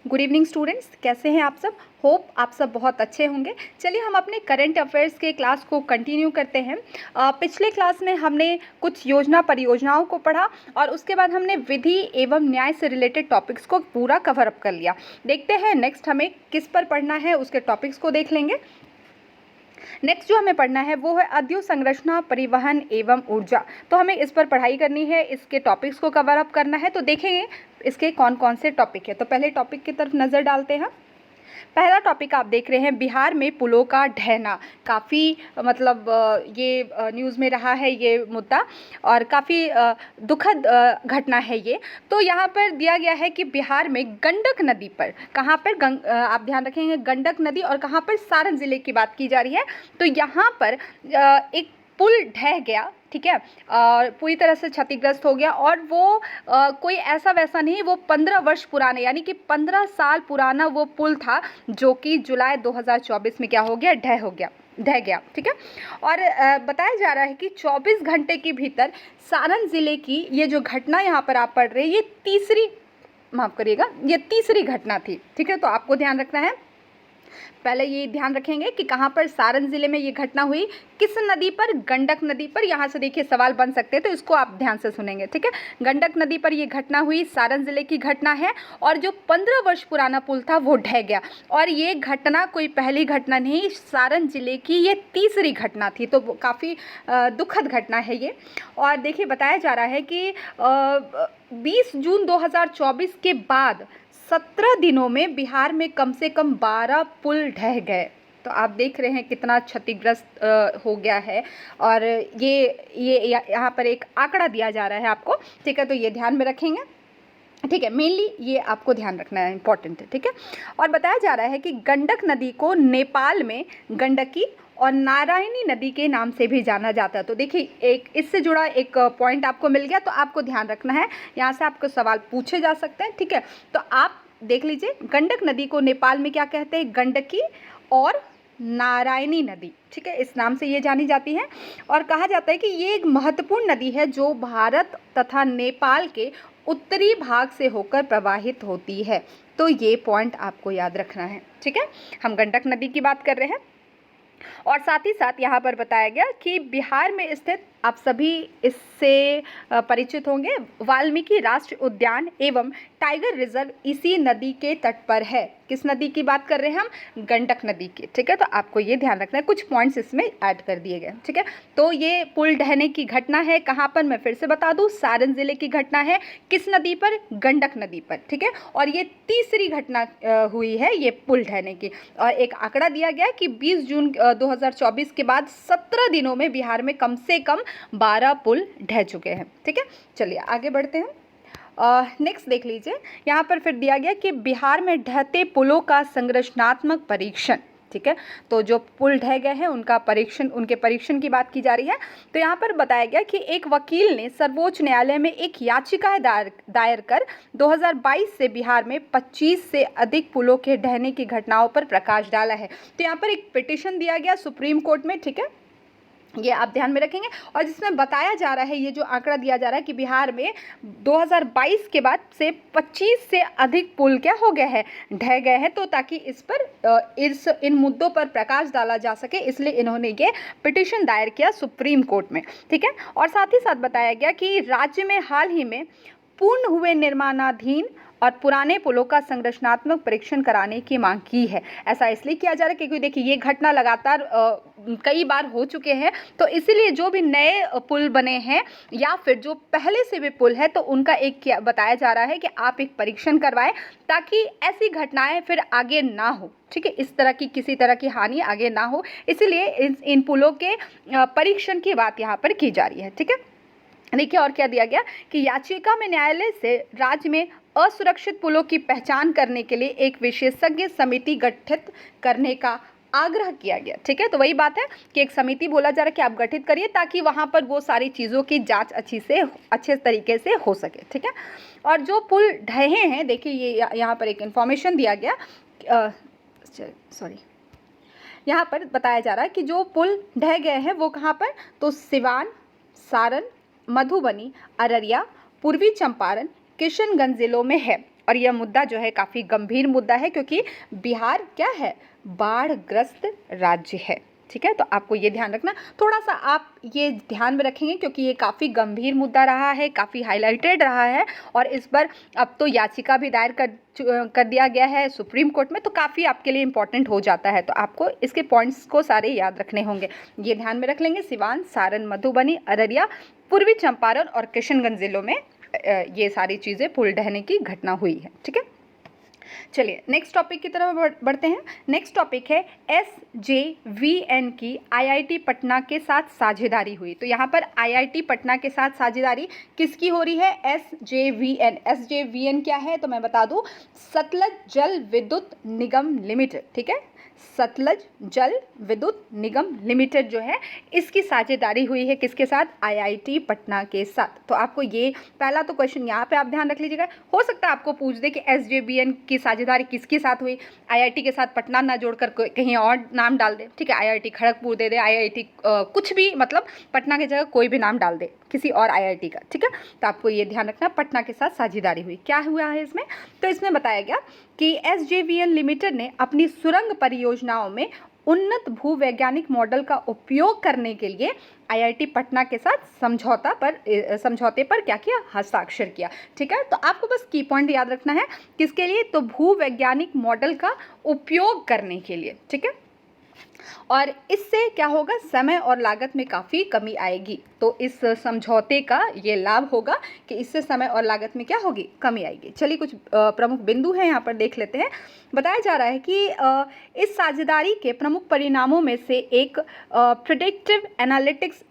Good evening students, कैसे हैं आप सब। होप आप सब बहुत अच्छे होंगे। चलिए हम अपने करंट अफेयर्स के क्लास को कंटिन्यू करते हैं। पिछले क्लास में हमने कुछ योजना परियोजनाओं को पढ़ा और उसके बाद हमने विधि एवं न्याय से रिलेटेड टॉपिक्स को पूरा कवर अप कर लिया। देखते हैं नेक्स्ट हमें किस पर पढ़ना है, उसके टॉपिक्स को देख लेंगे। नेक्स्ट जो हमें पढ़ना है वो है अधोसंरचना, परिवहन एवं ऊर्जा। तो हमें इस पर पढ़ाई करनी है, इसके टॉपिक्स को कवर अप करना है। तो देखेंगे इसके कौन कौन से टॉपिक है। तो पहले टॉपिक की तरफ नज़र डालते हैं। पहला टॉपिक आप देख रहे हैं, बिहार में पुलों का ढहना। काफ़ी ये न्यूज़ में रहा है ये मुद्दा और काफ़ी दुखद घटना है ये। तो यहाँ पर दिया गया है कि बिहार में गंडक नदी पर, कहाँ पर आप ध्यान रखेंगे, गंडक नदी और कहाँ पर, सारण ज़िले की बात की जा रही है। तो यहाँ पर एक पुल ढह गया, ठीक है, पूरी तरह से क्षतिग्रस्त हो गया और वो कोई ऐसा वैसा नहीं, वो 15 वर्ष पुराने यानी कि 15 साल पुराना वो पुल था जो कि जुलाई 2024 में क्या हो गया, ढह गया, ठीक है। और बताया जा रहा है कि 24 घंटे के भीतर सारण ज़िले की ये जो घटना यहाँ पर आप पढ़ रहे हैं, ये तीसरी घटना थी, ठीक है। तो आपको ध्यान रखना है, पहले ये ध्यान रखेंगे कि कहाँ पर, सारण ज़िले में ये घटना हुई, किस नदी पर, गंडक नदी पर। यहाँ से देखिए सवाल बन सकते हैं, तो इसको आप ध्यान से सुनेंगे, ठीक है। गंडक नदी पर ये घटना हुई, सारण ज़िले की घटना है और जो 15 वर्ष पुराना पुल था वो ढह गया। और ये घटना कोई पहली घटना नहीं, सारण ज़िले की ये तीसरी घटना थी। तो काफ़ी दुखद घटना है ये। और देखिए बताया जा रहा है कि 20 जून 2024 के बाद 17 दिनों में बिहार में कम से कम 12 पुल ढह गए। तो आप देख रहे हैं कितना क्षतिग्रस्त हो गया है। और ये यहाँ पर एक आंकड़ा दिया जा रहा है आपको, ठीक है। तो ये ध्यान में रखेंगे, ठीक है। मेनली ये आपको ध्यान रखना है, इंपॉर्टेंट है, ठीक है। और बताया जा रहा है कि गंडक नदी को नेपाल में गंडकी और नारायणी नदी के नाम से भी जाना जाता है। तो देखिए एक इससे जुड़ा एक पॉइंट आपको मिल गया, तो आपको ध्यान रखना है, यहाँ से आपको सवाल पूछे जा सकते हैं, ठीक है। तो आप देख लीजिए, गंडक नदी को नेपाल में क्या कहते हैं, गंडकी और नारायणी नदी, ठीक है, इस नाम से ये जानी जाती है। और कहा जाता है कि ये एक महत्वपूर्ण नदी है जो भारत तथा नेपाल के उत्तरी भाग से होकर प्रवाहित होती है। तो ये पॉइंट आपको याद रखना है, ठीक है। हम गंडक नदी की बात कर रहे हैं। और साथ ही साथ यहाँ पर बताया गया कि बिहार में स्थित, आप सभी इससे परिचित होंगे, वाल्मीकि राष्ट्रीय उद्यान एवं टाइगर रिजर्व इसी नदी के तट पर है। किस नदी की बात कर रहे हैं हम, गंडक नदी की, ठीक है। तो आपको ये ध्यान रखना है, कुछ पॉइंट्स इसमें ऐड कर दिए गए, ठीक है। तो ये पुल ढहने की घटना है, कहाँ पर, मैं फिर से बता दूँ, सारण जिले की घटना है। किस नदी पर, गंडक नदी पर, ठीक है। और ये तीसरी घटना हुई है ये पुल ढहने की। और एक आंकड़ा दिया गया कि 20 जून 2024 के बाद 17 दिनों में बिहार में कम से कम 12 पुल ढह चुके हैं, ठीक है। चलिए आगे बढ़ते हैं। नेक्स्ट देख लीजिए, यहाँ पर फिर दिया गया कि बिहार में ढहते पुलों का संरचनात्मक परीक्षण, ठीक है। तो जो पुल ढह गए हैं उनका परीक्षण, उनके परीक्षण की बात की जा रही है। तो यहाँ पर बताया गया कि एक वकील ने सर्वोच्च न्यायालय में एक याचिका दायर कर 2022 से बिहार में 25 से अधिक पुलों के ढहने की घटनाओं पर प्रकाश डाला है। तो यहाँ पर एक पिटीशन दिया गया सुप्रीम कोर्ट में, ठीक है, ये आप ध्यान में रखेंगे। और जिसमें बताया जा रहा है, ये जो आंकड़ा दिया जा रहा है कि बिहार में 2022 के बाद से 25 से अधिक पुल क्या हो गए हैं, ढह गए हैं। तो ताकि इस पर इन मुद्दों पर प्रकाश डाला जा सके, इसलिए इन्होंने ये पिटीशन दायर किया सुप्रीम कोर्ट में, ठीक है। और साथ ही साथ बताया गया कि राज्य में हाल ही में पूर्ण हुए निर्माणाधीन और पुराने पुलों का संरचनात्मक परीक्षण कराने की मांग की है। ऐसा इसलिए किया जा रहा है क्योंकि देखिए ये घटना लगातार कई बार हो चुके हैं। तो इसीलिए जो भी नए पुल बने हैं या फिर जो पहले से भी पुल है, तो उनका एक बताया जा रहा है कि आप एक परीक्षण करवाएं ताकि ऐसी घटनाएं फिर आगे ना हो, ठीक है। इस तरह की किसी तरह की हानि आगे ना हो, इसीलिए इन पुलों के परीक्षण की बात यहाँ पर की जा रही है, ठीक है। देखिए और क्या दिया गया कि याचिका में न्यायालय से राज्य में असुरक्षित पुलों की पहचान करने के लिए एक विशेषज्ञ समिति गठित करने का आग्रह किया गया, ठीक है। तो वही बात है कि एक समिति बोला जा रहा है कि आप गठित करिए ताकि वहाँ पर वो सारी चीज़ों की जांच अच्छे तरीके से हो सके, ठीक है। और जो पुल ढहे हैं, देखिए ये यहाँ पर एक इन्फॉर्मेशन दिया गया, यहाँ पर बताया जा रहा है कि जो पुल ढह गए हैं वो कहाँ पर, तो सिवान, सारण, मधुबनी, अररिया, पूर्वी चंपारण, किशनगंज जिलों में है। और यह मुद्दा जो है काफ़ी गंभीर मुद्दा है, क्योंकि बिहार क्या है, बाढ़ग्रस्त राज्य है। ठीक है, तो आपको ये ध्यान रखना, थोड़ा सा आप ये ध्यान में रखेंगे, क्योंकि ये काफ़ी गंभीर मुद्दा रहा है, काफ़ी हाईलाइटेड रहा है, और इस पर अब तो याचिका भी दायर कर दिया गया है सुप्रीम कोर्ट में, तो काफ़ी आपके लिए इंपॉर्टेंट हो जाता है। तो आपको इसके पॉइंट्स को सारे याद रखने होंगे, ये ध्यान में रख लेंगे। सिवान, सारण, मधुबनी, अररिया, पूर्वी चंपारण और किशनगंज जिलों में ये सारी चीज़ें पुल ढहने की घटना हुई है। ठीक है, चलिए नेक्स्ट टॉपिक की तरफ बढ़ते हैं। नेक्स्ट टॉपिक है SJVN की IIT पटना के साथ साझेदारी हुई। तो यहाँ पर IIT पटना के साथ साझेदारी किसकी हो रही है, SJVN। SJVN क्या है तो मैं बता दूँ, सतलज जल विद्युत निगम लिमिटेड। ठीक है, सतलज जल विद्युत निगम लिमिटेड जो है, इसकी साझेदारी हुई है किसके साथ, IIT पटना के साथ। तो आपको ये पहला तो क्वेश्चन यहाँ पे आप ध्यान रख लीजिएगा, हो सकता है आपको पूछ दे कि SJVN की साझेदारी किसके साथ हुई, IIT के साथ पटना ना जोड़कर कहीं और नाम डाल दे। ठीक है, IIT खड़गपुर दे दे, IIT कुछ भी, मतलब पटना की जगह कोई भी नाम डाल दे किसी और IIT का। ठीक है, तो आपको ये ध्यान रखना, पटना के साथ साझेदारी हुई। क्या हुआ है इसमें, तो इसमें बताया गया कि SJVN लिमिटेड ने अपनी सुरंग परियोजनाओं में उन्नत भूवैज्ञानिक मॉडल का उपयोग करने के लिए IIT पटना के साथ समझौते पर क्या किया, हस्ताक्षर किया। ठीक है, तो आपको बस की पॉइंट याद रखना है, किसके लिए, तो भूवैज्ञानिक मॉडल का उपयोग करने के लिए। ठीक है, और इससे क्या होगा, समय और लागत में काफ़ी कमी आएगी। तो इस समझौते का ये लाभ होगा कि इससे समय और लागत में क्या होगी, कमी आएगी। चलिए कुछ प्रमुख बिंदु हैं यहाँ पर देख लेते हैं। बताया जा रहा है कि इस साझेदारी के प्रमुख परिणामों में से एक प्रेडिक्टिव एनालिटिक्स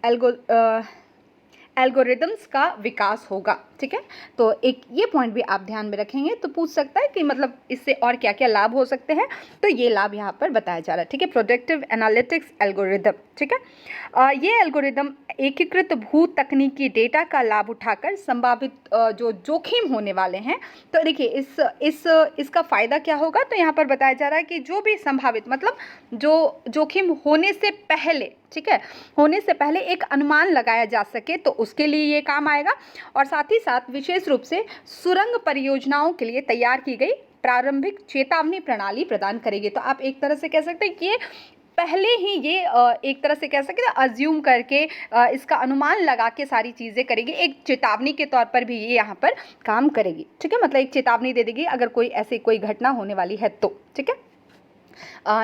एल्गोरिदम्स का विकास होगा। ठीक है, तो एक ये पॉइंट भी आप ध्यान में रखेंगे, तो पूछ सकता है कि मतलब इससे और क्या क्या लाभ हो सकते हैं, तो ये लाभ यहाँ पर बताया जा रहा है। ठीक है, प्रेडिक्टिव एनालिटिक्स एल्गोरिदम। ठीक है, ये एल्गोरिदम एकीकृत भू तकनीकी डेटा का लाभ उठाकर संभावित जो जोखिम होने वाले हैं, तो देखिए इसका फ़ायदा क्या होगा, तो यहाँ पर बताया जा रहा है कि जो भी संभावित, मतलब जो जोखिम होने से पहले, ठीक है, होने से पहले एक अनुमान लगाया जा सके, तो उसके लिए ये काम आएगा। और साथ ही साथ विशेष रूप से सुरंग परियोजनाओं के लिए तैयार की गई प्रारंभिक चेतावनी प्रणाली प्रदान करेगी। तो आप एक तरह से कह सकते हैं कि ये पहले ही ये एक तरह से कह सकते हैं अज्यूम करके इसका अनुमान लगा के सारी चीज़ें करेगी, एक चेतावनी के तौर पर भी ये यहाँ पर काम करेगी। ठीक है, मतलब एक चेतावनी दे देगी अगर कोई घटना होने वाली है तो। ठीक है,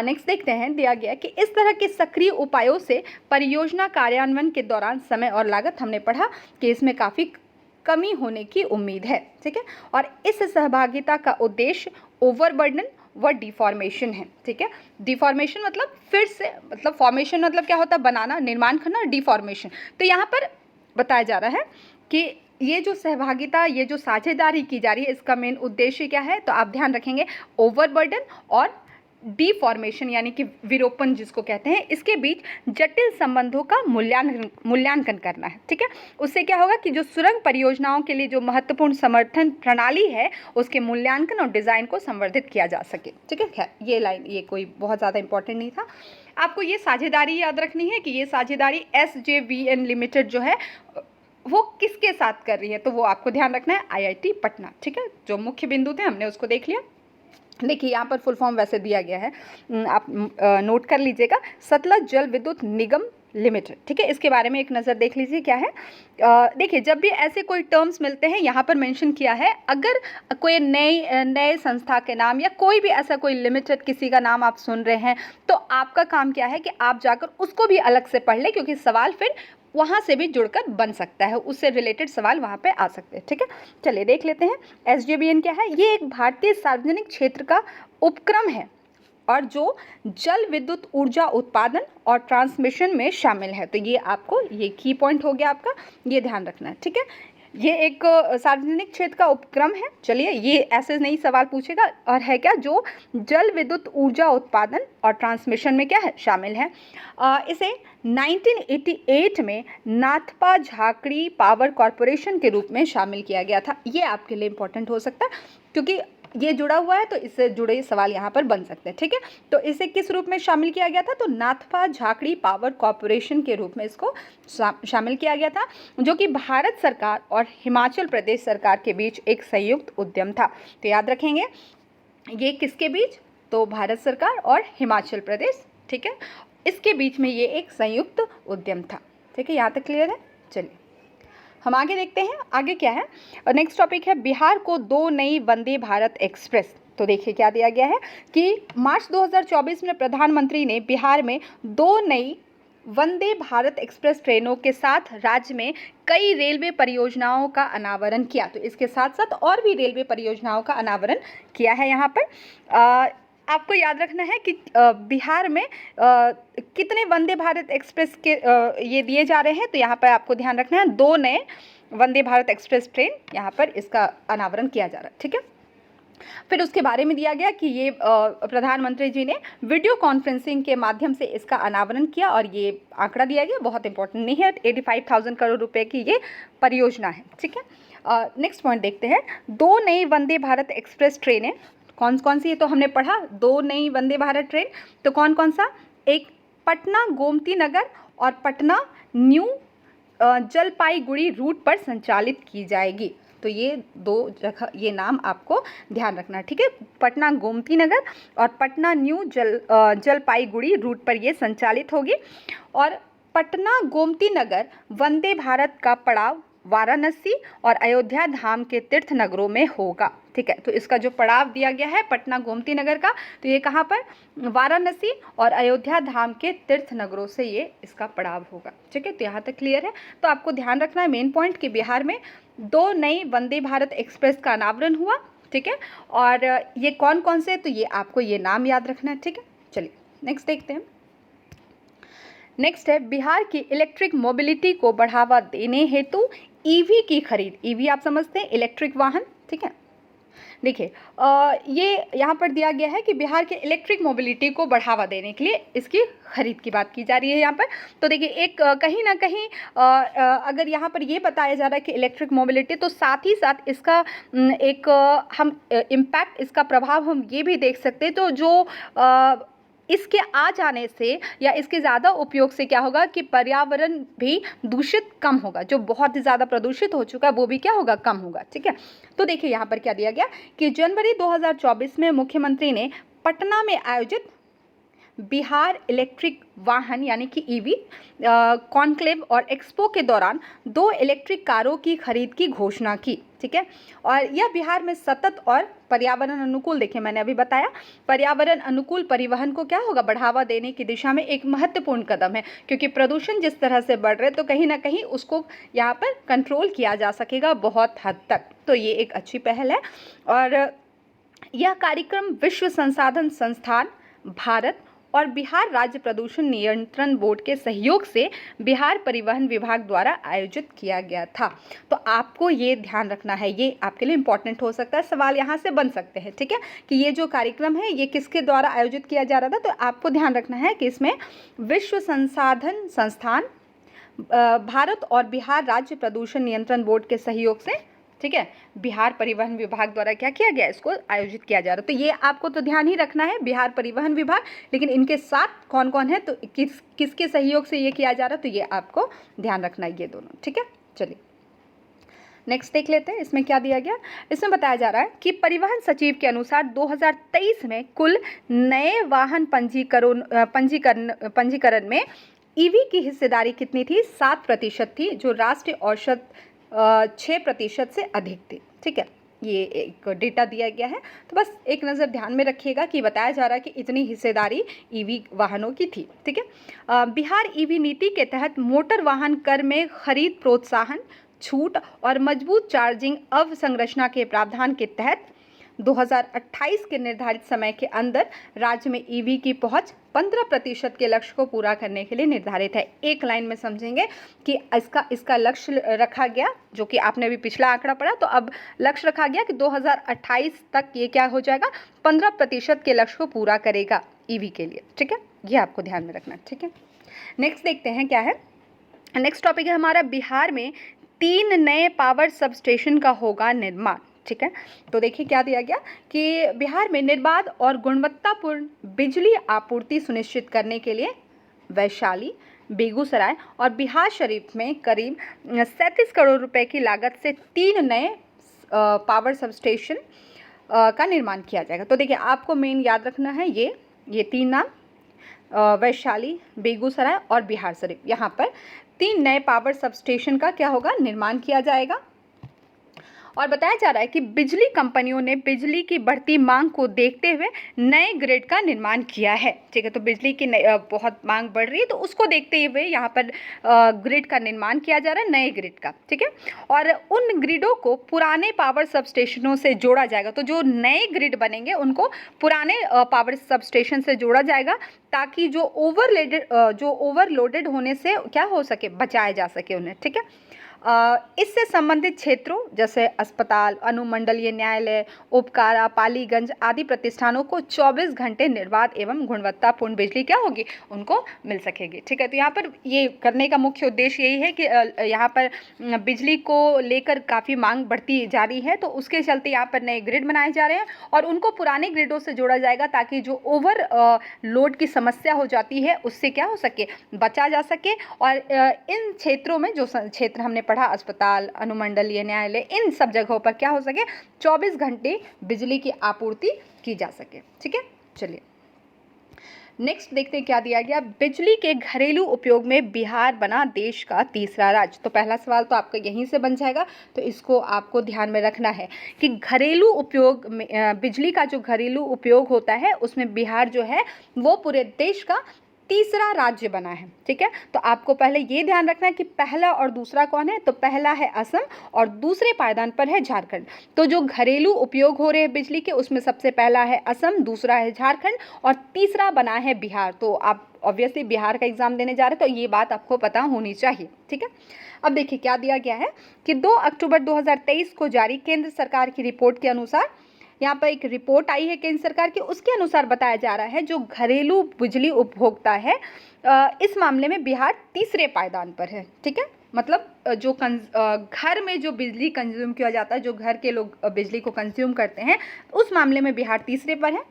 नेक्स्ट देखते हैं, दिया गया कि इस तरह के सक्रिय उपायों से परियोजना कार्यान्वयन के दौरान समय और लागत, हमने पढ़ा कि इसमें काफ़ी कमी होने की उम्मीद है। ठीक है, और इस सहभागिता का उद्देश्य ओवरबर्डन व डिफॉर्मेशन है। ठीक है, डिफॉर्मेशन मतलब फिर से, मतलब फॉर्मेशन मतलब क्या होता है, बनाना, निर्माण करना, डिफॉर्मेशन। तो यहाँ पर बताया जा रहा है कि ये जो सहभागिता, ये जो साझेदारी की जा रही है, इसका मेन उद्देश्य क्या है, तो आप ध्यान रखेंगे ओवरबर्डन और डिफॉर्मेशन यानी कि विरूपण जिसको कहते हैं, इसके बीच जटिल संबंधों का मूल्यांकन करना है। ठीक है, उससे क्या होगा कि जो सुरंग परियोजनाओं के लिए जो महत्वपूर्ण समर्थन प्रणाली है, उसके मूल्यांकन और डिज़ाइन को संवर्धित किया जा सके। ठीक है, खैर ये लाइन ये कोई बहुत ज़्यादा इंपॉर्टेंट नहीं था। आपको ये साझेदारी याद रखनी है कि ये साझेदारी SJVN लिमिटेड जो है वो किसके साथ कर रही है, तो वो आपको ध्यान रखना है, IIT पटना। ठीक है, जो मुख्य बिंदु थे हमने उसको देख लिया। देखिए यहाँ पर फुल फॉर्म वैसे दिया गया है, आप नोट कर लीजिएगा, सतलज जल विद्युत निगम लिमिटेड। ठीक है, इसके बारे में एक नज़र देख लीजिए क्या है। देखिए जब भी ऐसे कोई टर्म्स मिलते हैं, यहाँ पर मेंशन किया है, अगर कोई नए संस्था के नाम या कोई भी ऐसा कोई लिमिटेड किसी का नाम आप सुन रहे हैं, तो आपका काम क्या है कि आप जाकर उसको भी अलग से पढ़ लें, क्योंकि सवाल फिर वहाँ से भी जुड़कर बन सकता है, उससे रिलेटेड सवाल वहाँ पे आ सकते हैं। ठीक है, चलिए देख लेते हैं SJVN क्या है। ये एक भारतीय सार्वजनिक क्षेत्र का उपक्रम है और जो जल विद्युत ऊर्जा उत्पादन और ट्रांसमिशन में शामिल है। तो ये आपको ये की पॉइंट हो गया आपका, ये ध्यान रखना है। ठीक है, ये एक सार्वजनिक क्षेत्र का उपक्रम है। चलिए ये ऐसे नहीं सवाल पूछेगा, और है क्या, जो जल विद्युत ऊर्जा उत्पादन और ट्रांसमिशन में क्या है, शामिल है। इसे 1988 में नाथपा झाकड़ी पावर कॉरपोरेशन के रूप में शामिल किया गया था। ये आपके लिए इम्पोर्टेंट हो सकता है, क्योंकि ये जुड़ा हुआ है तो इससे जुड़े सवाल यहाँ पर बन सकते हैं, ठीक है। तो इसे किस रूप में शामिल किया गया था, तो नाथपा झाकड़ी पावर कॉरपोरेशन के रूप में इसको शामिल किया गया था, जो कि भारत सरकार और हिमाचल प्रदेश सरकार के बीच एक संयुक्त उद्यम था। तो याद रखेंगे ये किसके बीच, तो भारत सरकार और हिमाचल प्रदेश, ठीक है, इसके बीच में ये एक संयुक्त उद्यम था, ठीक है। यहाँ तक क्लियर है। चलिए हम आगे देखते हैं, आगे क्या है। नेक्स्ट टॉपिक है बिहार को 2 नई वंदे भारत एक्सप्रेस। तो देखिए क्या दिया गया है कि मार्च 2024 में प्रधानमंत्री ने बिहार में 2 नई वंदे भारत एक्सप्रेस ट्रेनों के साथ राज्य में कई रेलवे परियोजनाओं का अनावरण किया। तो इसके साथ साथ और भी रेलवे परियोजनाओं का अनावरण किया है। यहाँ पर आपको याद रखना है कि बिहार में कितने वंदे भारत एक्सप्रेस के ये दिए जा रहे हैं, तो यहाँ पर आपको ध्यान रखना है 2 नए वंदे भारत एक्सप्रेस ट्रेन यहाँ पर इसका अनावरण किया जा रहा है, ठीक है। फिर उसके बारे में दिया गया कि ये प्रधानमंत्री जी ने वीडियो कॉन्फ्रेंसिंग के माध्यम से इसका अनावरण किया, और ये आंकड़ा दिया गया बहुत इंपॉर्टेंट नहीं है, 85,000 करोड़ रुपए की ये परियोजना है, ठीक है। नेक्स्ट पॉइंट देखते हैं, 2 नई वंदे भारत एक्सप्रेस ट्रेनें कौन कौन सी है, तो हमने पढ़ा 2 नई वंदे भारत ट्रेन, तो कौन कौन सा, एक पटना गोमती नगर और पटना न्यू जलपाईगुड़ी रूट पर संचालित की जाएगी। तो ये 2 जगह ये नाम आपको ध्यान रखना, ठीक है। पटना गोमती नगर और पटना न्यू जलपाईगुड़ी रूट पर ये संचालित होगी। और पटना गोमती नगर वंदे भारत का पड़ाव वाराणसी और अयोध्या धाम के तीर्थ नगरों में होगा, ठीक है। तो इसका जो पड़ाव दिया गया है पटना गोमती नगर का, तो ये कहाँ पर, वाराणसी और अयोध्या धाम के तीर्थ नगरों से ये इसका पड़ाव होगा, ठीक है। तो यहाँ तक क्लियर है। तो आपको ध्यान रखना है मेन पॉइंट कि बिहार में 2 नई वंदे भारत एक्सप्रेस का अनावरण हुआ, ठीक है। और ये कौन कौन से, तो ये आपको ये नाम याद रखना है, ठीक है। चलिए नेक्स्ट देखते हैं। नेक्स्ट है बिहार की इलेक्ट्रिक मोबिलिटी को बढ़ावा देने हेतु ईवी की खरीद। ईवी आप समझते हैं इलेक्ट्रिक वाहन, ठीक है। देखिए ये यहाँ पर दिया गया है कि बिहार के इलेक्ट्रिक मोबिलिटी को बढ़ावा देने के लिए इसकी खरीद की बात की जा रही है यहाँ पर। तो देखिए एक कहीं ना कहीं अगर यहाँ पर ये बताया जा रहा है कि इलेक्ट्रिक मोबिलिटी, तो साथ ही साथ इसका एक हम इम्पैक्ट, इसका प्रभाव हम ये भी देख सकते हैं। तो जो इसके आ जाने से या इसके ज़्यादा उपयोग से क्या होगा कि पर्यावरण भी दूषित कम होगा, जो बहुत ही ज़्यादा प्रदूषित हो चुका है वो भी क्या होगा, कम होगा, ठीक है। तो देखिए यहाँ पर क्या दिया गया कि जनवरी 2024 में मुख्यमंत्री ने पटना में आयोजित बिहार इलेक्ट्रिक वाहन यानी कि ईवी कॉन्क्लेव और एक्सपो के दौरान 2 इलेक्ट्रिक कारों की खरीद की घोषणा की, ठीक है। और यह बिहार में सतत और पर्यावरण अनुकूल, देखिए मैंने अभी बताया, पर्यावरण अनुकूल परिवहन को क्या होगा, बढ़ावा देने की दिशा में एक महत्वपूर्ण कदम है, क्योंकि प्रदूषण जिस तरह से बढ़ रहे तो कहीं ना कहीं उसको यहाँ पर कंट्रोल किया जा सकेगा बहुत हद तक। तो ये एक अच्छी पहल है। और यह कार्यक्रम विश्व संसाधन संस्थान भारत और बिहार राज्य प्रदूषण नियंत्रण बोर्ड के सहयोग से बिहार परिवहन विभाग द्वारा आयोजित किया गया था। तो आपको ये ध्यान रखना है, ये आपके लिए इम्पोर्टेंट हो सकता है, सवाल यहाँ से बन सकते हैं, ठीक है, कि ये जो कार्यक्रम है ये किसके द्वारा आयोजित किया जा रहा था। तो आपको ध्यान रखना है कि इसमें विश्व संसाधन संस्थान भारत और बिहार राज्य प्रदूषण नियंत्रण बोर्ड के सहयोग से, ठीक है, बिहार परिवहन विभाग द्वारा क्या किया गया, इसको आयोजित किया जा रहा है। तो ये आपको तो ध्यान ही रखना है, बिहार परिवहन विभाग, लेकिन इनके साथ कौन कौन है, तो किसके सहयोग से ये किया जा रहा है, तो ये आपको ध्यान रखना है, ये दोनों, ठीक है। चलिए नेक्स्ट देख लेते हैं, इसमें क्या दिया गया। इसमें बताया जा रहा है कि परिवहन सचिव के अनुसार 2023 में कुल नए वाहन पंजीकरण में ईवी की हिस्सेदारी कितनी थी, 7% थी, जो राष्ट्रीय औसत 6% से अधिक थी, ठीक है। ये एक डेटा दिया गया है, तो बस एक नज़र ध्यान में रखिएगा कि बताया जा रहा है कि इतनी हिस्सेदारी ईवी वाहनों की थी, ठीक है। बिहार ईवी नीति के तहत मोटर वाहन कर में खरीद प्रोत्साहन छूट और मजबूत चार्जिंग अवसंरचना के प्रावधान के तहत 2028 के निर्धारित समय के अंदर राज्य में ईवी की पहुंच 15% के लक्ष्य को पूरा करने के लिए निर्धारित है। एक लाइन में समझेंगे कि इसका लक्ष्य रखा गया, जो कि आपने अभी पिछला आंकड़ा पढ़ा, तो अब लक्ष्य रखा गया कि 2028 तक ये क्या हो जाएगा, 15% के लक्ष्य को पूरा करेगा ईवी के लिए, ठीक है। ये आपको ध्यान में रखना, ठीक है। नेक्स्ट देखते हैं क्या है। नेक्स्ट टॉपिक है हमारा, बिहार में 3 नए पावर सब स्टेशन का होगा निर्माण, ठीक है। तो देखिए क्या दिया गया कि बिहार में निर्बाध और गुणवत्तापूर्ण बिजली आपूर्ति सुनिश्चित करने के लिए वैशाली, बेगूसराय और बिहार शरीफ में करीब 37 करोड़ रुपए की लागत से 3 नए पावर सबस्टेशन का निर्माण किया जाएगा। तो देखिए आपको मेन याद रखना है ये 3 नाम, वैशाली, बेगूसराय और बिहार शरीफ, यहाँ पर 3 नए पावर सबस्टेशन का क्या होगा, निर्माण किया जाएगा। और बताया जा रहा है कि बिजली कंपनियों ने बिजली की बढ़ती मांग को देखते हुए नए ग्रिड का निर्माण किया है। ठीक है, तो बिजली की बहुत मांग बढ़ रही है, तो उसको देखते हुए यहाँ पर ग्रिड का निर्माण किया जा रहा है, नए ग्रिड का। ठीक है, और उन ग्रिडों को पुराने पावर सबस्टेशनों से जोड़ा जाएगा। तो जो नए ग्रिड बनेंगे उनको पुराने पावर सबस्टेशन से जोड़ा जाएगा, ताकि जो ओवरलोडेड होने से क्या हो सके, बचाया जा सके उन्हें। ठीक है, इससे संबंधित क्षेत्रों जैसे अस्पताल, अनुमंडलीय न्यायालय, उपकारा, पालीगंज आदि प्रतिष्ठानों को 24 घंटे निर्बाध एवं गुणवत्तापूर्ण बिजली क्या होगी, उनको मिल सकेगी। ठीक है, तो यहाँ पर ये करने का मुख्य उद्देश्य यही है कि यहाँ पर बिजली को लेकर काफ़ी मांग बढ़ती जा रही है, तो उसके चलते यहाँ पर नए ग्रिड बनाए जा रहे हैं और उनको पुराने ग्रिडों से जोड़ा जाएगा, ताकि जो ओवर लोड की समस्या हो जाती है उससे क्या हो सके, बचा जा सके। और इन क्षेत्रों में जो क्षेत्र हमने पढ़ा, अस्पताल, अनुमंडलीय न्यायालय, इन सब जगहों पर क्या हो सके, 24 घंटे बिजली की आपूर्ति की जा सके। ठीक है, चलिए नेक्स्ट देखते हैं क्या दिया गया। बिजली के घरेलू उपयोग में बिहार बना देश का तीसरा राज्य। तो पहला सवाल तो आपका यहीं से बन जाएगा, तो इसको आपको ध्यान में रखना है कि घरेलू उपयोग में बिजली का जो घरेलू उपयोग होता है उसमें बिहार जो है वो पूरे देश का तीसरा राज्य बना है। ठीक है, तो आपको पहले ये ध्यान रखना है कि पहला और दूसरा कौन है, तो पहला है असम और दूसरे पायदान पर है झारखंड। तो जो घरेलू उपयोग हो रहे हैं बिजली के, उसमें सबसे पहला है असम, दूसरा है झारखंड और तीसरा बना है बिहार। तो आप ऑब्वियसली बिहार का एग्जाम देने जा रहे हैं, तो ये बात आपको पता होनी चाहिए। ठीक है, अब देखिए क्या दिया गया है कि 2 अक्टूबर 2023 को जारी केंद्र सरकार की रिपोर्ट के अनुसार, यहाँ पर एक रिपोर्ट आई है केंद्र सरकार की, उसके अनुसार बताया जा रहा है जो घरेलू बिजली उपभोक्ता है इस मामले में बिहार तीसरे पायदान पर है। ठीक है, मतलब जो घर में जो बिजली कंज्यूम किया जाता है, जो घर के लोग बिजली को कंज्यूम करते हैं, उस मामले में बिहार तीसरे पर है।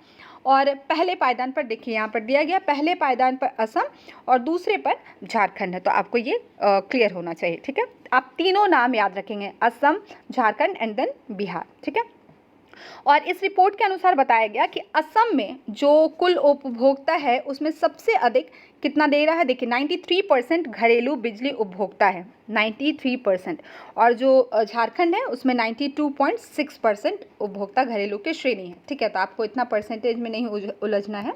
और पहले पायदान पर देखिए यहाँ पर दिया गया, पहले पायदान पर असम और दूसरे पर झारखंड है। तो आपको ये क्लियर होना चाहिए। ठीक है, आप तीनों नाम याद रखेंगे, असम, झारखंड एंड देन बिहार। ठीक है, और इस रिपोर्ट के अनुसार बताया गया कि असम में जो कुल उपभोक्ता है उसमें सबसे अधिक कितना दे रहा है, देखिए 93% घरेलू बिजली उपभोक्ता है, 93%। और जो झारखंड है उसमें 92.6% उपभोक्ता घरेलू के श्रेणी है। ठीक है, तो आपको इतना परसेंटेज में नहीं उलझना है।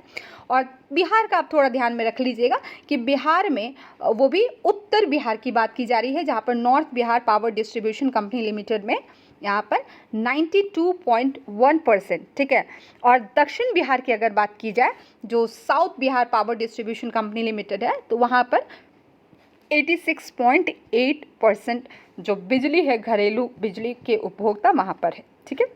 और बिहार का आप थोड़ा ध्यान में रख लीजिएगा कि बिहार में वो भी उत्तर बिहार की बात की जा रही है, जहाँ पर north Bihar power distribution company limited में यहाँ पर 92.1%। ठीक है, और दक्षिण बिहार की अगर बात की जाए, जो south Bihar power distribution company limited है, तो वहाँ पर 86.8% जो बिजली है, घरेलू बिजली के उपभोक्ता वहाँ पर है। ठीक है,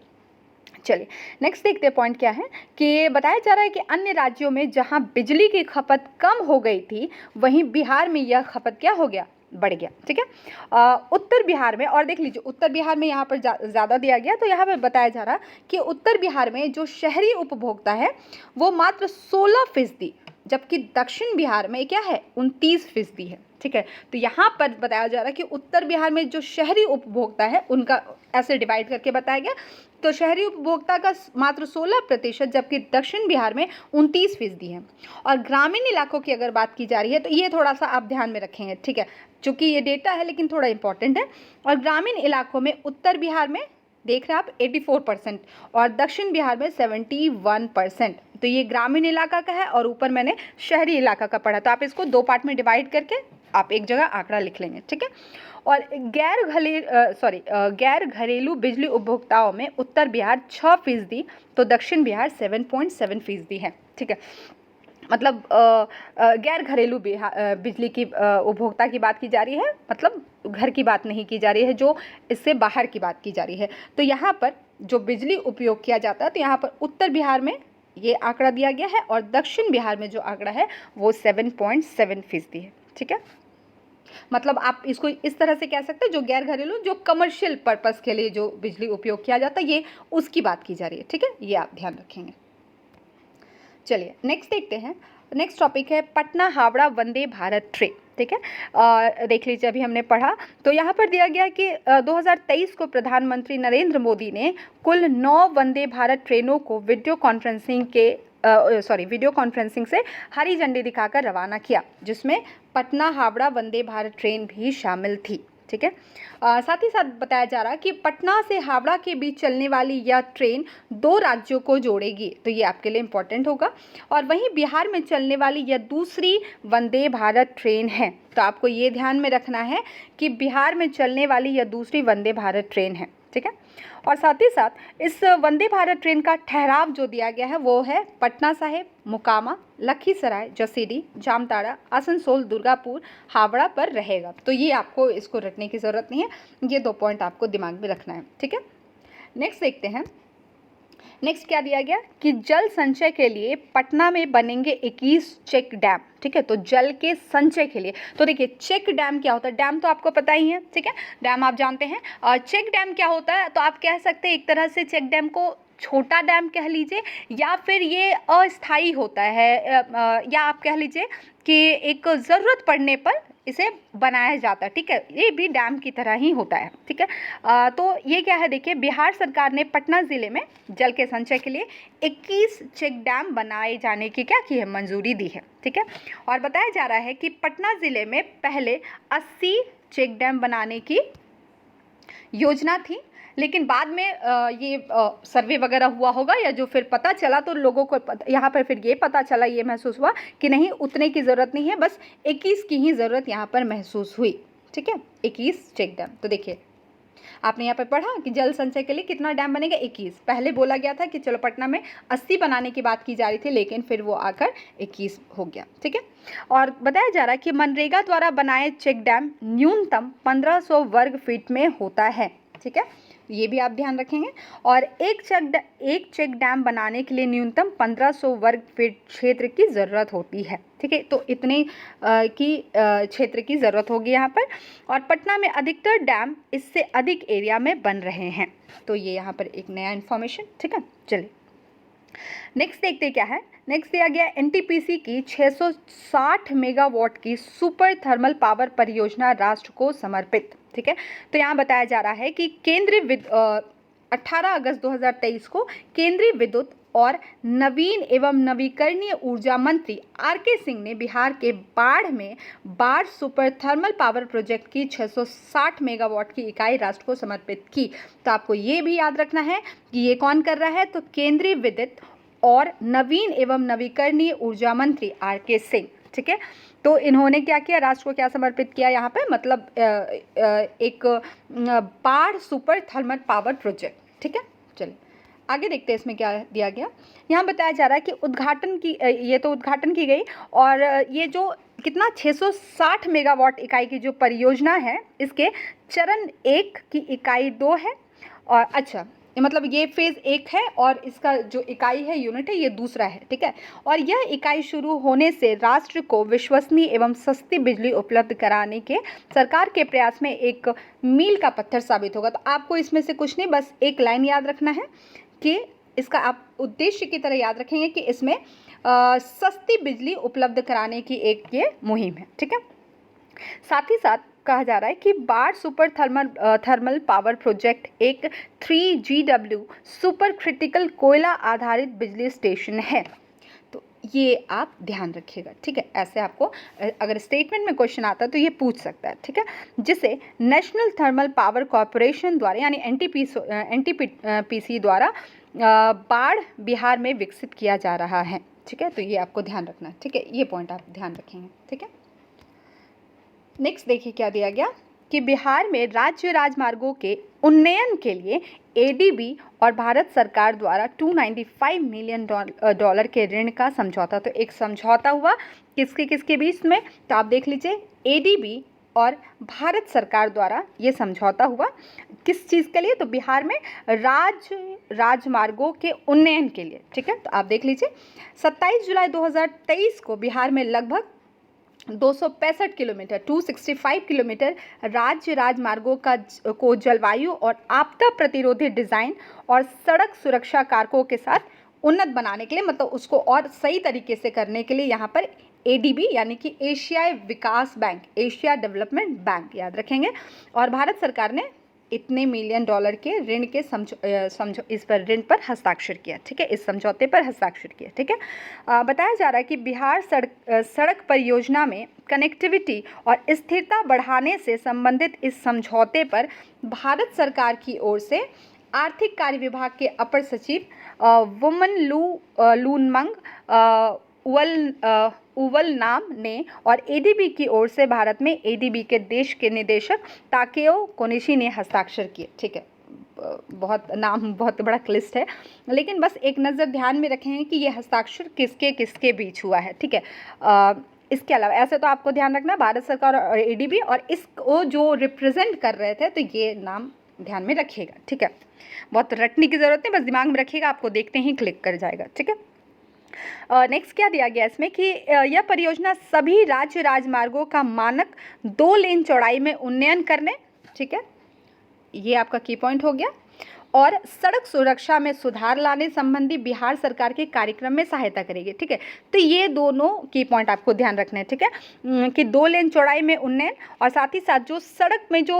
चलिए नेक्स्ट देखते हैं पॉइंट क्या है कि बताया जा रहा है कि अन्य राज्यों में जहाँ बिजली की खपत कम हो गई थी, वहीं बिहार में यह खपत क्या हो गया, बढ़ गया। ठीक है, उत्तर बिहार में, और देख लीजिए उत्तर बिहार में यहाँ पर ज़्यादा दिया गया, तो यहाँ पर बताया जा रहा कि उत्तर बिहार में जो शहरी उपभोक्ता है वो मात्र 16%, जबकि दक्षिण बिहार में क्या है, 29% है। ठीक है, तो यहाँ पर बताया जा रहा है कि उत्तर बिहार में जो शहरी उपभोक्ता है उनका ऐसे डिवाइड करके बताया गया, तो शहरी उपभोक्ता का मात्र 16%, जबकि दक्षिण बिहार में 29% है। और ग्रामीण इलाकों की अगर बात की जा रही है, तो ये थोड़ा सा आप ध्यान में रखेंगे। ठीक है, चूँकि ये डेटा है लेकिन थोड़ा इंपॉर्टेंट है। और ग्रामीण इलाकों में उत्तर बिहार में देख रहे हैं आप 84% और दक्षिण बिहार में 71%। तो ये ग्रामीण इलाका का है और ऊपर मैंने शहरी इलाका का पढ़ा, तो आप इसको 2 पार्ट में डिवाइड करके आप एक जगह आंकड़ा लिख लेंगे। ठीक है, और गैर घरेलू बिजली उपभोक्ताओं में उत्तर बिहार 6%, तो दक्षिण बिहार 7.7% है। ठीक है, मतलब गैर घरेलू बिजली की उपभोक्ता की बात की जा रही है, मतलब घर की बात नहीं की जा रही है, जो इससे बाहर की बात की जा रही है। तो यहाँ पर जो बिजली उपयोग किया जाता है, तो यहाँ पर उत्तर बिहार में ये आंकड़ा दिया गया है और दक्षिण बिहार में जो आंकड़ा है वो 7.7% है। ठीक है, मतलब आप इसको इस तरह से कह सकते हैं, जो गैर घरेलू, जो कमर्शियल पर्पस के लिए जो बिजली उपयोग किया जाता है, ये उसकी बात की जा रही है। ठीक है, ये आप ध्यान रखेंगे। चलिए नेक्स्ट देखते हैं। नेक्स्ट टॉपिक है पटना हावड़ा वंदे भारत ट्रेन। ठीक है, देख लीजिए, अभी हमने पढ़ा तो यहाँ पर दिया गया कि 2023 को प्रधानमंत्री नरेंद्र मोदी ने कुल 9 वंदे भारत ट्रेनों को वीडियो कॉन्फ्रेंसिंग से हरी झंडी दिखाकर रवाना किया, जिसमें पटना हावड़ा वंदे भारत ट्रेन भी शामिल थी। ठीक है, साथ ही साथ बताया जा रहा है कि पटना से हावड़ा के बीच चलने वाली यह ट्रेन 2 राज्यों को जोड़ेगी, तो ये आपके लिए इम्पोर्टेंट होगा। और वहीं बिहार में चलने वाली यह दूसरी वंदे भारत ट्रेन है, तो आपको ये ध्यान में रखना है कि बिहार में चलने वाली यह दूसरी वंदे भारत ट्रेन है। ठीक है, और साथ ही साथ इस वंदे भारत ट्रेन का ठहराव जो दिया गया है वो है पटना साहिब, मोकामा, लखीसराय, जसीडीह, जामताड़ा, आसनसोल, दुर्गापुर, हावड़ा पर रहेगा। तो ये आपको इसको रटने की ज़रूरत नहीं है, ये 2 पॉइंट आपको दिमाग में रखना है। ठीक है, नेक्स्ट देखते हैं। नेक्स्ट क्या दिया गया कि जल संचय के लिए पटना में बनेंगे 21 चेक डैम। ठीक है, तो जल के संचय के लिए, तो देखिए चेक डैम क्या होता है, डैम तो आपको पता ही है। ठीक है, डैम आप जानते हैं, और चेक डैम क्या होता है, तो आप कह सकते हैं एक तरह से चेक डैम को छोटा डैम कह लीजिए, या फिर ये अस्थाई होता है, या आप कह लीजिए कि एक ज़रूरत पड़ने पर इसे बनाया जाता है। ठीक है, ये भी डैम की तरह ही होता है। ठीक है, तो ये क्या है, देखिए बिहार सरकार ने पटना ज़िले में जल के संचय के लिए 21 चेक डैम बनाए जाने की क्या की है, मंजूरी दी है। ठीक है, और बताया जा रहा है कि पटना ज़िले में पहले 80 चेक डैम बनाने की योजना थी, लेकिन बाद में ये सर्वे वगैरह हुआ होगा, या जो फिर पता चला तो लोगों को यहाँ पर फिर ये पता चला, ये महसूस हुआ कि नहीं, उतने की ज़रूरत नहीं है, बस 21 की ही ज़रूरत यहाँ पर महसूस हुई। ठीक है, 21 चेक डैम। तो देखिए आपने यहाँ पर पढ़ा कि जल संचय के लिए कितना डैम बनेगा, 21। पहले बोला गया था कि चलो पटना में 80 बनाने की बात की जा रही थी, लेकिन फिर वो आकर 21 हो गया। ठीक है, और बताया जा रहा है कि मनरेगा द्वारा बनाए चेक डैम न्यूनतम 1500 वर्ग फीट में होता है। ठीक है, ये भी आप ध्यान रखेंगे। और एक चेक डैम बनाने के लिए न्यूनतम 1500 वर्ग फीट क्षेत्र की ज़रूरत होती है। ठीक है, तो इतने की क्षेत्र की ज़रूरत होगी यहाँ पर। और पटना में अधिकतर डैम इससे अधिक एरिया में बन रहे हैं, तो ये यहाँ पर एक नया इन्फॉर्मेशन। ठीक है, चलिए नेक्स्ट देखते क्या है। नेक्स्ट दिया गया एनटीपीसी की 660 मेगावाट की सुपर थर्मल पावर परियोजना राष्ट्र को समर्पित। ठीक है, तो यहाँ बताया जा रहा है कि 18 अगस्त 2023 को केंद्रीय विद्युत और नवीन एवं नवीकरणीय ऊर्जा मंत्री आर.के. सिंह ने बिहार के बाढ़ सुपर थर्मल पावर प्रोजेक्ट की 660 मेगावाट की इकाई राष्ट्र को समर्पित की। तो आपको ये भी याद रखना है कि ये कौन कर रहा है, तो केंद्रीय विद्युत और नवीन एवं नवीकरणीय ऊर्जा मंत्री आर.के. सिंह। ठीक है, तो इन्होंने क्या किया, राष्ट्र को क्या समर्पित किया यहाँ पे, मतलब एक बाढ़ सुपर थर्मल पावर प्रोजेक्ट। ठीक है, चलिए आगे देखते हैं इसमें क्या दिया गया। यहाँ बताया जा रहा है कि उद्घाटन की गई, और ये जो कितना 660 मेगावाट इकाई की जो परियोजना है, इसके चरण 1 की इकाई 2 है, और अच्छा मतलब ये फेज़ 1 है, और इसका जो इकाई है, यूनिट है, ये दूसरा है। ठीक है, और यह इकाई शुरू होने से राष्ट्र को विश्वसनीय एवं सस्ती बिजली उपलब्ध कराने के सरकार के प्रयास में एक मील का पत्थर साबित होगा। तो आपको इसमें से कुछ नहीं, बस एक लाइन याद रखना है कि इसका आप उद्देश्य की तरह याद रखेंगे कि इसमें सस्ती बिजली उपलब्ध कराने की एक ये मुहिम है। ठीक है, साथ ही साथ कहा जा रहा है कि बाढ़ सुपर थर्मल पावर प्रोजेक्ट एक 3GW सुपर क्रिटिकल कोयला आधारित बिजली स्टेशन है। तो ये आप ध्यान रखिएगा। ठीक है, ऐसे आपको अगर स्टेटमेंट में क्वेश्चन आता है तो ये पूछ सकता है। ठीक है, जिसे नेशनल थर्मल पावर कॉरपोरेशन द्वारा यानी एनटीपीसी द्वारा बाढ़ बिहार में विकसित किया जा रहा है। ठीक है, तो ये आपको ध्यान रखना है। ठीक है, ये पॉइंट आप ध्यान रखेंगे। ठीक है, नेक्स्ट देखिए क्या दिया गया कि बिहार में राज्य राजमार्गों के उन्नयन के लिए एडीबी और भारत सरकार द्वारा $295 मिलियन के ऋण का समझौता। तो एक समझौता हुआ किसके बीच में, तो आप देख लीजिए एडीबी और भारत सरकार द्वारा ये समझौता हुआ किस चीज़ के लिए, तो बिहार में राजमार्गों के उन्नयन के लिए। ठीक है, तो आप देख लीजिए 27 जुलाई 2023 को बिहार में लगभग 265 किलोमीटर 265 किलोमीटर राज्य राजमार्गों को जलवायु और आपदा प्रतिरोधी डिज़ाइन और सड़क सुरक्षा कारकों के साथ उन्नत बनाने के लिए, मतलब उसको और सही तरीके से करने के लिए यहाँ पर एडीबी यानी कि एशियाई विकास बैंक, एशिया डेवलपमेंट बैंक याद रखेंगे। और भारत सरकार ने इतने मिलियन डॉलर के ऋण के इस पर ऋण पर हस्ताक्षर किया, ठीक है, इस समझौते पर हस्ताक्षर किया, ठीक है। बताया जा रहा है कि बिहार सड़क परियोजना में कनेक्टिविटी और स्थिरता बढ़ाने से संबंधित इस समझौते पर भारत सरकार की ओर से आर्थिक कार्य विभाग के अपर सचिव वुमन लूनमंग उवल नाम ने और एडीबी की ओर से भारत में एडीबी के देश के निदेशक ताकेओ कोनिशी ने हस्ताक्षर किए, ठीक है। बहुत बड़ा लिस्ट है, लेकिन बस एक नज़र ध्यान में रखें कि ये हस्ताक्षर किसके किसके बीच हुआ है, ठीक है। इसके अलावा ऐसे तो आपको ध्यान रखना भारत सरकार और एडीबी और इसको जो रिप्रेजेंट कर रहे थे, तो ये नाम ध्यान में रखिएगा, ठीक है। बहुत रटने की ज़रूरत है, बस दिमाग में रखिएगा, आपको देखते ही क्लिक कर जाएगा, ठीक है। नेक्स्ट क्या दिया गया इसमें कि यह परियोजना सभी राज्य राजमार्गों का मानक 2 लेन चौड़ाई में उन्नयन करने, ठीक है, ये आपका की पॉइंट हो गया, और सड़क सुरक्षा में सुधार लाने संबंधी बिहार सरकार के कार्यक्रम में सहायता करेगी, ठीक है। तो ये दोनों की पॉइंट आपको ध्यान रखना है, ठीक है, कि 2 लेन चौड़ाई में उन्नयन और साथ ही साथ जो सड़क में जो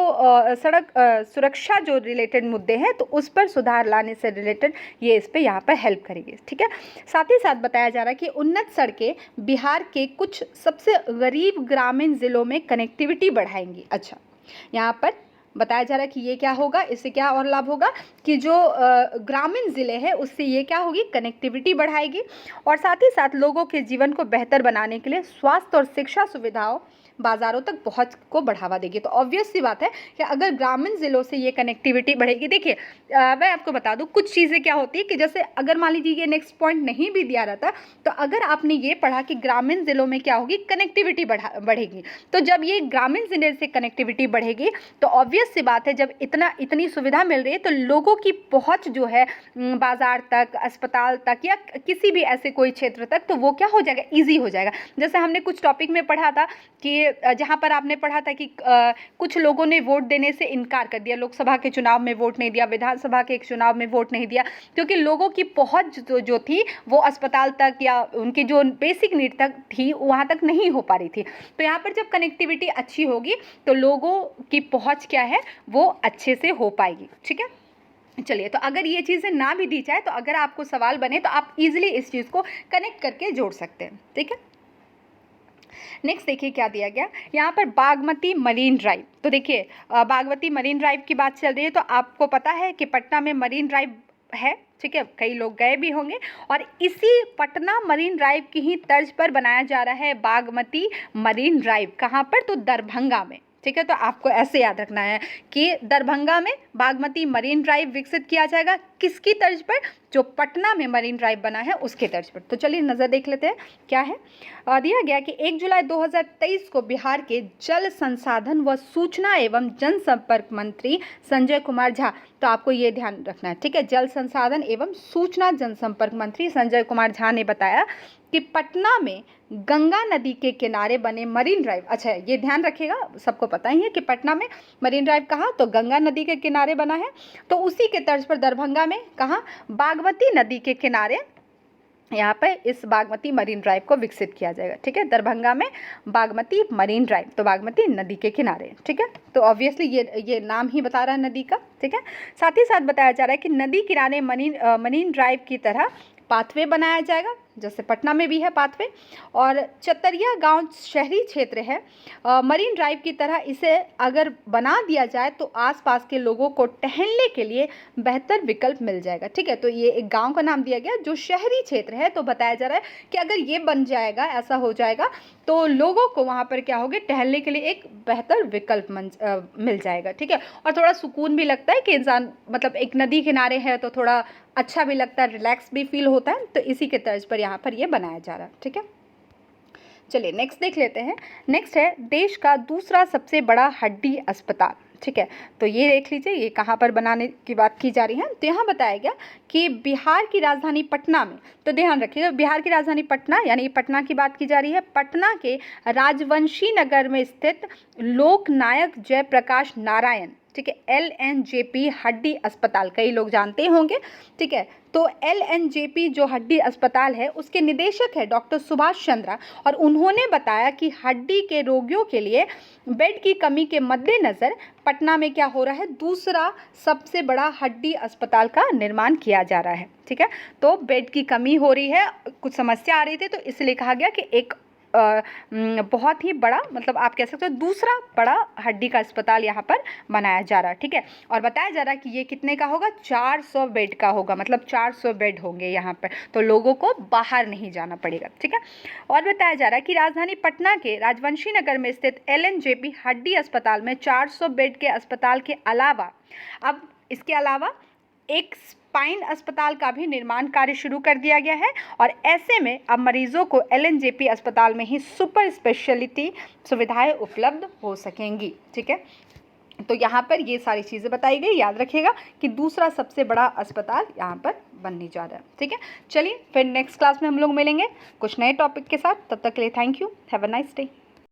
सड़क सुरक्षा जो रिलेटेड मुद्दे हैं, तो उस पर सुधार लाने से रिलेटेड ये इस पर यहाँ पर हेल्प करेगी, ठीक है। साथ ही साथ बताया जा रहा है कि उन्नत सड़कें बिहार के कुछ सबसे गरीब ग्रामीण ज़िलों में कनेक्टिविटी बढ़ाएंगी। अच्छा, यहाँ पर बताया जा रहा है कि ये क्या होगा, इससे क्या और लाभ होगा कि जो ग्रामीण ज़िले हैं उससे ये क्या होगी, कनेक्टिविटी बढ़ाएगी और साथ ही साथ लोगों के जीवन को बेहतर बनाने के लिए स्वास्थ्य और शिक्षा सुविधाओं बाज़ारों तक पहुंच को बढ़ावा देगी। तो ऑब्वियस सी बात है कि अगर ग्रामीण ज़िलों से ये कनेक्टिविटी बढ़ेगी, देखिए मैं आपको बता दूं कुछ चीज़ें क्या होती है कि जैसे अगर मान लीजिए ये नेक्स्ट पॉइंट नहीं भी दिया रहता, तो अगर आपने ये पढ़ा कि ग्रामीण ज़िलों में क्या होगी, कनेक्टिविटी बढ़ेगी, तो जब ये ग्रामीण ज़िले से कनेक्टिविटी बढ़ेगी तो ऑब्वियस सी बात है जब इतनी सुविधा मिल रही है तो लोगों की पहुँच जो है बाज़ार तक, अस्पताल तक या किसी भी ऐसे कोई क्षेत्र तक, तो वो क्या हो जाएगा, ईजी हो जाएगा। जैसे हमने कुछ टॉपिक में पढ़ा था कि जहाँ पर आपने पढ़ा था कि कुछ लोगों ने वोट देने से इनकार कर दिया, लोकसभा के चुनाव में वोट नहीं दिया, विधानसभा के चुनाव में वोट नहीं दिया, क्योंकि लोगों की पहुंच जो थी वो अस्पताल तक या उनकी जो बेसिक नीड तक थी वहाँ तक नहीं हो पा रही थी। तो यहाँ पर जब कनेक्टिविटी अच्छी होगी तो लोगों की पहुँच क्या है वो अच्छे से हो पाएगी, ठीक है। चलिए, तो अगर ये चीज़ें ना भी दी जाए तो अगर आपको सवाल बने तो आप इजीली इस चीज़ को कनेक्ट करके जोड़ सकते हैं, ठीक है। नेक्स्ट देखिए क्या दिया गया यहाँ पर, बागमती मरीन ड्राइव। तो देखिए बागमती मरीन ड्राइव की बात चल रही है, तो आपको पता है कि पटना में मरीन ड्राइव है, ठीक है, कई लोग गए भी होंगे, और इसी पटना मरीन ड्राइव की ही तर्ज पर बनाया जा रहा है बागमती मरीन ड्राइव। कहाँ पर, तो दरभंगा में, ठीक है। तो आपको ऐसे याद रखना है कि दरभंगा में बागमती मरीन ड्राइव विकसित किया जाएगा, किसकी तर्ज पर, जो पटना में मरीन ड्राइव बना है उसके तर्ज पर। तो चलिए नज़र देख लेते हैं क्या है। दिया गया कि 1 जुलाई 2023 को बिहार के जल संसाधन व सूचना एवं जनसंपर्क मंत्री संजय कुमार झा, तो आपको ये ध्यान रखना है, ठीक है, जल संसाधन एवं सूचना जनसंपर्क मंत्री संजय कुमार झा ने बताया कि पटना में गंगा नदी के किनारे बने मरीन ड्राइव, अच्छा ये ध्यान रखिएगा, सबको पता ही है कि पटना में मरीन ड्राइव कहाँ, तो गंगा नदी के किनारे बना है, तो उसी के तर्ज पर दरभंगा में कहाँ, बागमती नदी के किनारे यहाँ पर इस बागमती मरीन ड्राइव को विकसित किया जाएगा, ठीक है। दरभंगा में बागमती मरीन ड्राइव, तो बागमती नदी के किनारे, ठीक है। तो ऑब्वियसली ये नाम ही बता रहा है नदी का, ठीक है। साथ ही साथ बताया जा रहा है कि नदी किनारे मरीन ड्राइव की तरह पाथवे बनाया जाएगा, जैसे पटना में भी है पाथवे, और चतरिया गांव शहरी क्षेत्र है, मरीन ड्राइव की तरह इसे अगर बना दिया जाए तो आसपास के लोगों को टहलने के लिए बेहतर विकल्प मिल जाएगा, ठीक है। तो ये एक गांव का नाम दिया गया जो शहरी क्षेत्र है, तो बताया जा रहा है कि अगर ये बन जाएगा, ऐसा हो जाएगा, तो लोगों को वहाँ पर क्या होगा, टहलने के लिए एक बेहतर विकल्प मिल जाएगा, ठीक है। और थोड़ा सुकून भी लगता है कि इंसान, मतलब एक नदी किनारे है तो थोड़ा अच्छा भी लगता है, रिलैक्स भी फील होता है, तो इसी के तर्ज पर यहाँ पर ये बनाया जा रहा है, ठीक है। चलिए नेक्स्ट देख लेते हैं। नेक्स्ट है देश का दूसरा सबसे बड़ा हड्डी अस्पताल, ठीक है, तो ये देख लीजिए ये कहाँ पर बनाने की बात की जा रही है। तो यहाँ बताया गया कि बिहार की राजधानी पटना में, तो ध्यान रखिएगा बिहार की राजधानी पटना यानी पटना की बात की जा रही है। पटना के राजवंशी नगर में स्थित लोकनायक जयप्रकाश नारायण, ठीक है, LNJP हड्डी अस्पताल, कई लोग जानते होंगे, ठीक है। तो LNJP जो हड्डी अस्पताल है उसके निदेशक है डॉक्टर सुभाष चंद्रा, और उन्होंने बताया कि हड्डी के रोगियों के लिए बेड की कमी के मद्देनज़र पटना में क्या हो रहा है, दूसरा सबसे बड़ा हड्डी अस्पताल का निर्माण किया जा रहा है, ठीक है। तो बेड की कमी हो रही है, कुछ समस्या आ रही थी, तो इसलिए कहा गया कि एक बहुत ही बड़ा, मतलब आप कह सकते हो दूसरा बड़ा हड्डी का अस्पताल यहाँ पर बनाया जा रहा है, ठीक है। और बताया जा रहा है कि ये कितने का होगा, 400 बेड का होगा, मतलब 400 बेड होंगे यहाँ पर, तो लोगों को बाहर नहीं जाना पड़ेगा, ठीक है। और बताया जा रहा है कि राजधानी पटना के राजवंशी नगर में स्थित LNJP हड्डी अस्पताल में 400 बेड के अस्पताल के अलावा, अब इसके अलावा एक स्पाइन अस्पताल का भी निर्माण कार्य शुरू कर दिया गया है, और ऐसे में अब मरीजों को LNJP अस्पताल में ही सुपर स्पेशलिटी सुविधाएं उपलब्ध हो सकेंगी, ठीक है। तो यहाँ पर ये सारी चीज़ें बताई गई, याद रखिएगा कि दूसरा सबसे बड़ा अस्पताल यहाँ पर बनने जा रहा है, ठीक है। चलिए फिर नेक्स्ट क्लास में हम लोग मिलेंगे कुछ नए टॉपिक के साथ, तब तक के लिए thank you, have a nice day.